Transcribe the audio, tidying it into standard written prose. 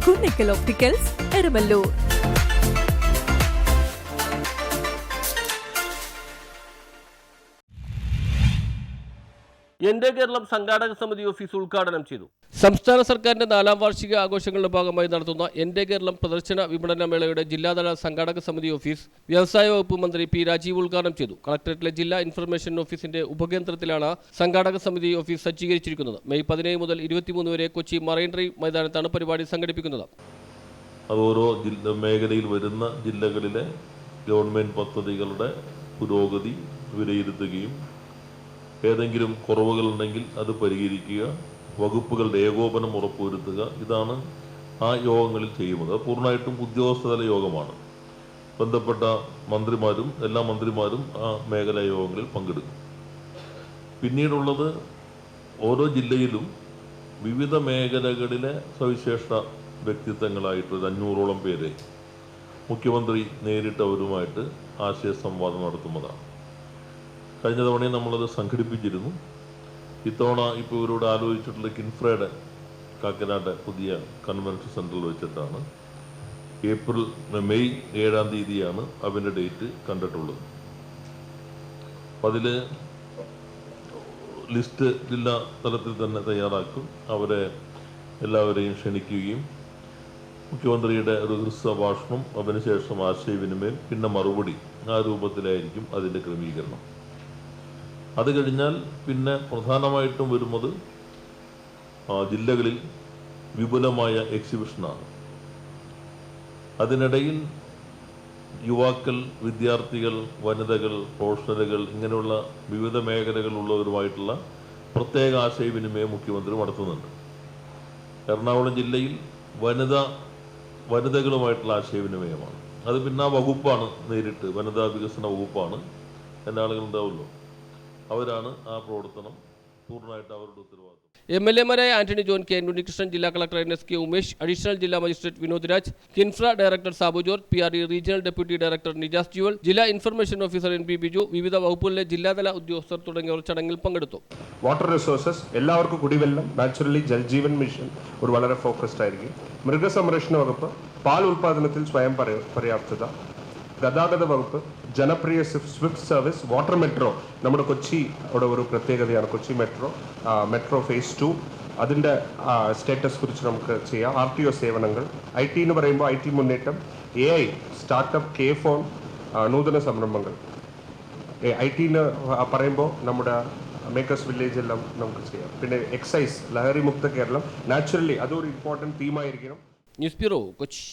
Kunnickal opticals, Eramallur. എന്റെ കേരളം സംഘാടക സമിതി ഓഫീസ് ഉദ്ഘാടനം ചെയ്തു. സംസ്ഥാന സർക്കാരിന്റെ 4ാം വാർഷിക ആഘോഷങ്ങളുടെ ഭാഗമായി നടത്തുന്ന എന്റെ കേരളം പ്രദർശന വിപണന മേളയുടെ ജില്ലാതല സംഘാടക സമിതി ഓഫീസ് വ്യവസായ വകുപ്പ് മന്ത്രി പി രാജീവ് ഉദ്ഘാടനം ചെയ്തു. കളക്ടറേറ്റിലെ ജില്ലാ ഇൻഫർമേഷൻ ഓഫീസിന്റെ ഉപകേന്ദ്രത്തിലാണ് സംഘാടക സമിതി ഓഫീസ് സജ്ജീകരിച്ചിരിക്കുന്നത്. മെയ് 17 മുതൽ 23 വരെ കൊച്ചി മറൈൻ ഡ്രൈവ് മൈതാനത്താണ് പരിപാടി സംഘടിപ്പിക്കുന്നത്. ഓരോ മേഖലയിൽ വരുന്ന ജില്ലകളിലെ ഗവൺമെന്റ് പദ്ധതികളുടെ പുരോഗതി വിലയിരുത്തുകയും ഏതെങ്കിലും കുറവുകളുണ്ടെങ്കിൽ അത് പരിഹരിക്കുക, വകുപ്പുകളുടെ ഏകോപനം ഉറപ്പുവരുത്തുക, ഇതാണ് ആ യോഗങ്ങളിൽ ചെയ്യുന്നത്. പൂർണ്ണമായിട്ടും ഉദ്യോഗസ്ഥതല യോഗമാണ്. ബന്ധപ്പെട്ട മന്ത്രിമാരും എല്ലാ മന്ത്രിമാരും ആ മേഖലാ യോഗങ്ങളിൽ പങ്കെടുക്കും. പിന്നീടുള്ളത് ഓരോ ജില്ലയിലും വിവിധ മേഖലകളിലെ സവിശേഷ വ്യക്തിത്വങ്ങളായിട്ട് 500ഓളം പേരെ മുഖ്യമന്ത്രി നേരിട്ട് അവരുമായിട്ട് ആശയ സംവാദം നടത്തുന്നതാണ്. കഴിഞ്ഞ തവണയും നമ്മളത് സംഘടിപ്പിച്ചിരുന്നു. ഇത്തവണ ഇപ്പോൾ ഇവരോട് ആലോചിച്ചിട്ടുള്ള കിൻഫ്രയുടെ കാക്കനാട് പുതിയ കൺവെൻഷൻ സെൻറ്ററിൽ വെച്ചിട്ടാണ്. മെയ് 7-ാം തീയതിയാണ് അവൻ്റെ ഡേറ്റ് കണ്ടിട്ടുള്ളത്. അപ്പം അതിൽ ലിസ്റ്റ് ജില്ലാ തലത്തിൽ തന്നെ തയ്യാറാക്കും. അവരെ എല്ലാവരെയും ക്ഷണിക്കുകയും മുഖ്യമന്ത്രിയുടെ ഒരു ഹ്രസ്വ ഭാഷണം, അതിനുശേഷം ആശയവിനിമയം, പിന്നെ മറുപടി, ആ രൂപത്തിലായിരിക്കും അതിൻ്റെ ക്രമീകരണം. അത് കഴിഞ്ഞാൽ പിന്നെ പ്രധാനമായിട്ടും വരുന്നത് ജില്ലകളിൽ വിപുലമായ എക്സിബിഷനാണ്. അതിനിടയിൽ യുവാക്കൾ, വിദ്യാർത്ഥികൾ, വനിതകൾ, പ്രൊഫഷണലുകൾ, ഇങ്ങനെയുള്ള വിവിധ മേഖലകളുള്ളവരുമായിട്ടുള്ള പ്രത്യേക ആശയവിനിമയം മുഖ്യമന്ത്രി നടത്തുന്നുണ്ട്. എറണാകുളം ജില്ലയിൽ വനിതകളുമായിട്ടുള്ള ആശയവിനിമയമാണ്. അത് പിന്നെ ആ വകുപ്പാണ്, നേരിട്ട് വനിതാ വികസന വകുപ്പാണ്. എല്ലാ ആളുകളുണ്ടാവുമല്ലോ, അവരാണ് ആ പ്രവർത്തനം പൂർണ്ണമായിട്ട് അവരുടെ ഉത്തരവാദിത്വം. എംഎൽഎമാരായ ആന്റണി ജോൺ, കെ ഉണ്ണികൃഷ്ണൻ, ജില്ലാ കളക്ടർ NSK ഉമേഷ്, അഡീഷണൽ ജില്ലാ magistrate Vinod Raj, KINFRA director Sabu George, PRE regional deputy director Nijas Jewel, ജില്ലാ ഇൻഫർമേഷൻ ഓഫീസർ NP ബിജു, വിവിധ വകുപ്പുകളിലെ ജില്ലാതല ഉദ്യോഗസ്ഥർ തുടങ്ങിയവർ ചടങ്ങിൽ പങ്കെടുത്തു. വാട്ടർ റിസോഴ്സസ് എല്ലാവർക്കും കുടിവെള്ളം, നാച്ചുറലി ജൽജീവൻ മിഷൻ ഒരു വളരെ ഫോക്കസ്ഡ് ആയിരിക്കും. മൃഗസംരക്ഷണ വകുപ്പ് പാൽ ഉൽപാദനത്തിൽ സ്വയം പര്യാപ്തത. ഗതാഗത വകുപ്പ് ജനപ്രിയ സ്വിഫ്റ്റ് സർവീസ്, വാട്ടർ മെട്രോ നമ്മുടെ കൊച്ചിയുടെ ഒരു പ്രത്യേകതയാണ്. കൊച്ചി മെട്രോ ഫേസ് 2 അതിൻ്റെ സ്റ്റേറ്റസ് കുറിച്ച് നമുക്ക് ചെയ്യാം. RTO സേവനങ്ങൾ, IT എന്ന് പറയുമ്പോൾ IT മുന്നേറ്റം, AI സ്റ്റാർട്ടപ്പ്, K-ഫോൺ, നൂതന സംരംഭങ്ങൾ. IT എന്ന് പറയുമ്പോൾ നമ്മുടെ മേക്കേഴ്സ് വില്ലേജ് എല്ലാം നമുക്ക് ചെയ്യാം. പിന്നെ എക്സൈസ്, ലഹരി മുക്ത കേരളം, നാച്ചുറലി അതൊരു ഇമ്പോർട്ടൻറ്റ് തീമായിരിക്കണം. News bureau, Kochi.